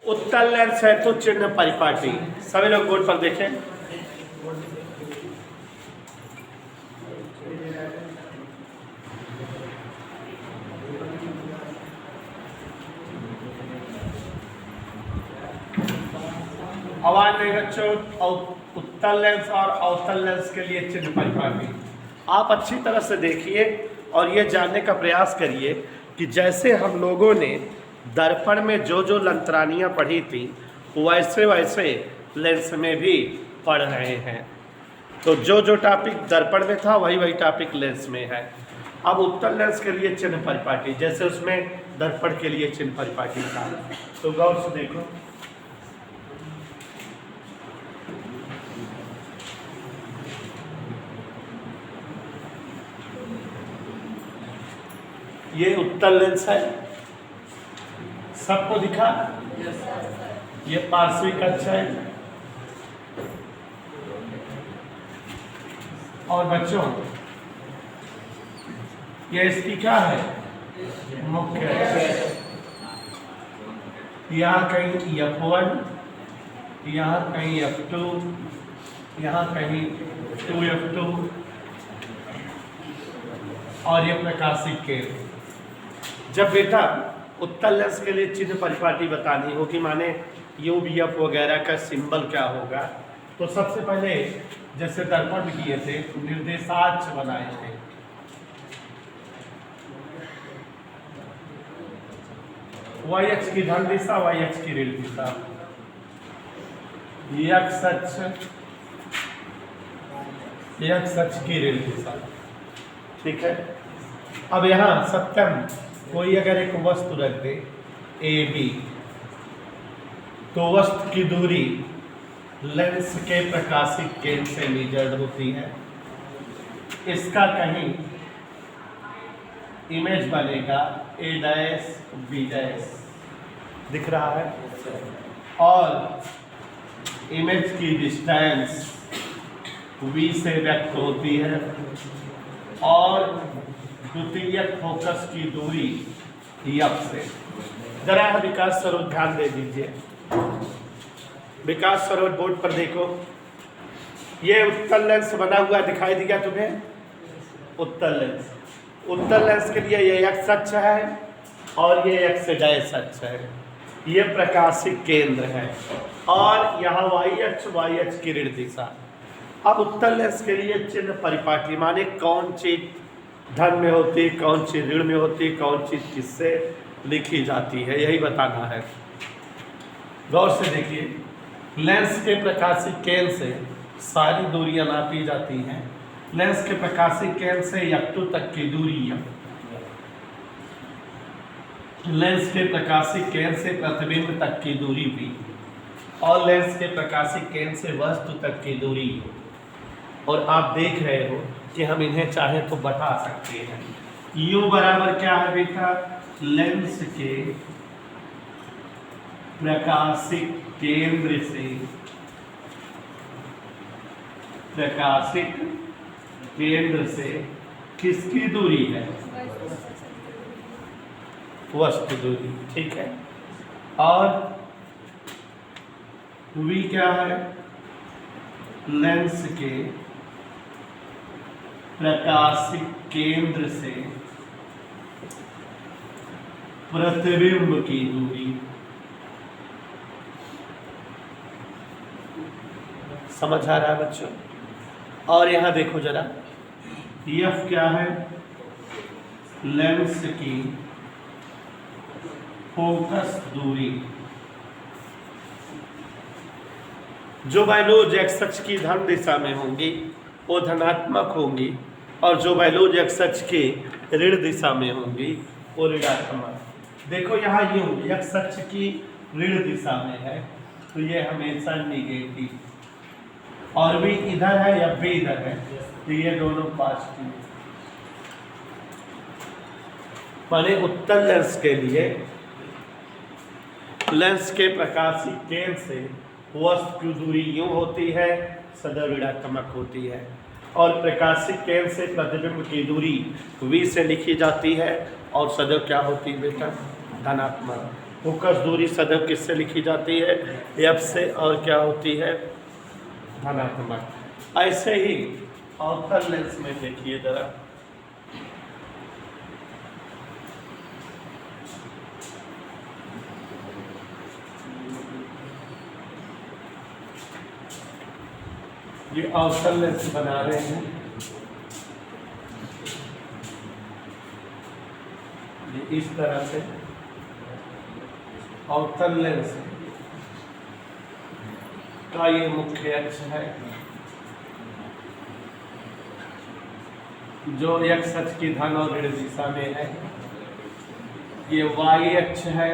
उत्तल लेंस है तो चिन्ह परिपाटी। सभी लोग बोर्ड पर देखें। आवाज नहीं बच्चों। उत्तल लेंस और अवतल लेंस के लिए चिन्ह परिपाटी आप अच्छी तरह से देखिए और ये जानने का प्रयास करिए कि जैसे हम लोगों ने दर्पण में जो जो लंतरानियाँ पढ़ी थी वैसे वैसे लेंस में भी पढ़ रहे हैं। तो जो जो टॉपिक दर्पण में था वही वही टॉपिक लेंस में है। अब उत्तल लेंस के लिए चिन्ह परिपाटी जैसे उसमें दर्पण के लिए चिन्ह परिपाटी था। तो गौर से देखो, ये उत्तल लेंस है, सबको दिखा। ये पार्श्विक अक्ष है और बच्चों ये इसकी क्या है, मुख्य अक्ष। यहाँ कहीं F1, यहाँ कहीं F2, यहाँ कहीं 2F2 और ये प्रकाशिक केंद्र। जब बेटा उत्तल लेंस के लिए चिन्ह परिपाटी बतानी होगी माने UVF वगैरह का सिंबल क्या होगा, तो सबसे पहले जैसे दर्पण में किए थे निर्देशाक्ष बनाए थे। Y अक्ष की धन दिशा, Y अक्ष की ऋण दिशा, X अक्ष की ऋण दिशा। ठीक है। अब यहाँ सत्यम कोई अगर एक वस्तु रख दे AB, तो वस्तु की दूरी लेंस के प्रकाशिक केंद्र से मेजर्ड होती है। इसका कहीं इमेज बनेगा A', B' दिख रहा है और इमेज की डिस्टेंस V से व्यक्त होती है और द्वितीयक फोकस की दूरी F से। जरा विकास सरोज ध्यान दे दीजिए। विकास सरोज बोर्ड पर देखो, ये उत्तल लेंस बना हुआ दिखाई दिया तुम्हें। उत्तल लेंस, उत्तल लेंस के लिए ये X अक्ष है और ये X अक्ष है। ये प्रकाशिक केंद्र है और यहाँ Y अक्ष की ऋण दिशा। अब उत्तल लेंस के लिए चिन्ह परिपाटी माने कौन चीज धन में होती है, कौन चीज ऋण में होती है, कौन चीज किससे लिखी जाती है, यही बताना है। गौर से देखिए, लेंस के प्रकाशिक केंद्र से सारी दूरियां नापी जाती हैं। लेंस के प्रकाशिक केंद्र से F2 तक की दूरी, लेंस के प्रकाशिक केंद्र से प्रतिबिंब तक की दूरी भी, और लेंस के प्रकाशिक केंद्र से वस्तु तक की दूरी। और आप देख रहे हो कि हम इन्हें चाहे तो बता सकते हैं। U बराबर क्या है बेटा, लेंस के प्रकाशिक केंद्र से किसकी दूरी है, वस्तु दूरी। ठीक है। और V क्या है, लेंस के प्रकाशिक केंद्र से प्रतिबिंब की दूरी। समझ आ रहा है बच्चों। और यहां देखो जरा, F क्या है, लेंस की फोकस दूरी। जो वैल्यूज X अक्ष की धन दिशा में होंगी वो धनात्मक होंगी और जो वैल्यूज X अक्ष की ऋण दिशा में होंगी वो ऋणात्मक। देखो यहाँ यूं X अक्ष की ऋण दिशा में है तो ये हमेशा निगेटिव, और भी इधर है या भी इधर है तो ये दोनों पॉजिटिव। माने उत्तल लेंस के लिए लेंस के प्रकाशिक केंद्र से वस्तु की दूरी यूं होती है, सदैव ऋणात्मक होती है, और प्रकाशिक केंद्र से प्रतिबिंब की दूरी V से लिखी जाती है और सदैव क्या होती है बेटा, धनात्मक। फोकस दूरी सदैव किससे लिखी जाती है? एफ से, और क्या होती है? धनात्मक। ऐसे ही अवतल लेंस में देखिए जरा, ये अवतल लेंस बना रहे हैं, ये इस तरह से अवतल लेंस का ये मुख्य अक्ष है जो एक्स अक्ष की धन और ऋण दिशा में है। ये वाई अक्ष है,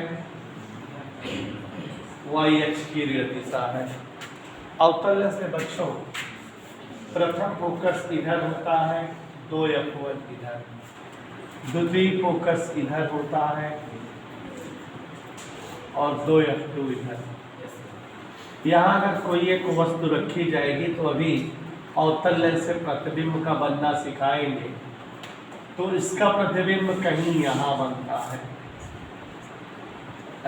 वाई अक्ष की ऋण दिशा है। अवतल लेंस से बच्चों प्रथम फोकस इधर होता है, 2f1 इधर, द्वितीय फोकस इधर होता है और 2f2 इधर। यहाँ अगर कोई एक वस्तु रखी जाएगी तो अभी अवतल लेंस से प्रतिबिंब का बनना सिखाएंगे, तो इसका प्रतिबिंब कहीं यहाँ बनता है,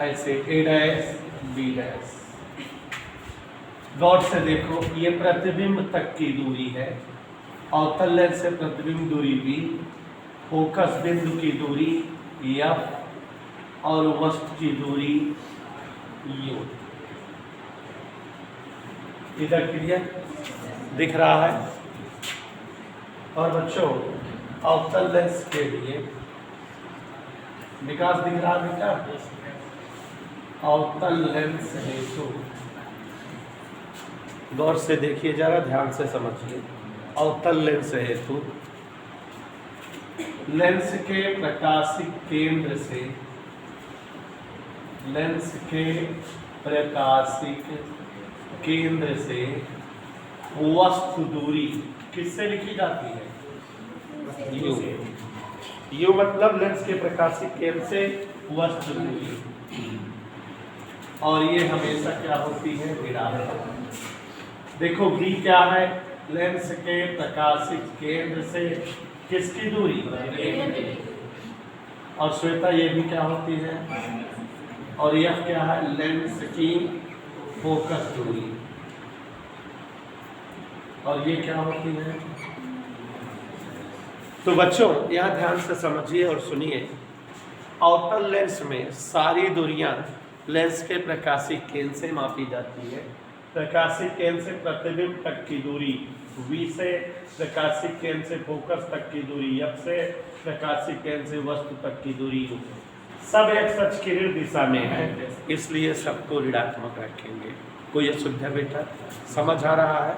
ऐसे a' b'। गौर से देखो, ये प्रतिबिंब तक की दूरी है, अवतल लेंस से प्रतिबिंब दूरी b, फोकस बिंदु की दूरी f और वस्तु की दूरी u। इधर क्लियर दिख रहा है? और बच्चों अवतल लेंस के लिए विकास दिख रहा है बेटा? अवतल लेंस हेतु गौर से देखिए जरा, ध्यान से समझिए। अवतल लेंस हेतु लेंस के प्रकाशिक केंद्र से, लेंस के प्रकाशिक केंद्र से वस्तु दूरी किससे लिखी जाती है? u। u मतलब लेंस के प्रकाशिक केंद्र से वस्तु दूरी, और ये हमेशा क्या होती है? ऋणात्मक। देखो v क्या है? लेंस के प्रकाशिक केंद्र से किसकी दूरी? और श्वेता ये भी क्या होती है? और यह क्या है? लेंस की फोकस दूरी। और ये क्या होती है? तो बच्चों यहाँ ध्यान से समझिए और सुनिए। अवतल लेंस में सारी दूरियां लेंस के प्रकाशिक केंद्र से मापी जाती है। प्रकाशिक केंद्र से प्रतिबिंब तक की दूरी v से, प्रकाशिक केंद्र से फोकस तक की दूरी f से, प्रकाशिक केंद्र से वस्तु तक की दूरी u। सब एक्स अक्ष की ऋण दिशा में है, इसलिए सबको ऋणात्मक रखेंगे। कोई अशुद्ध बेटा समझ आ रहा है?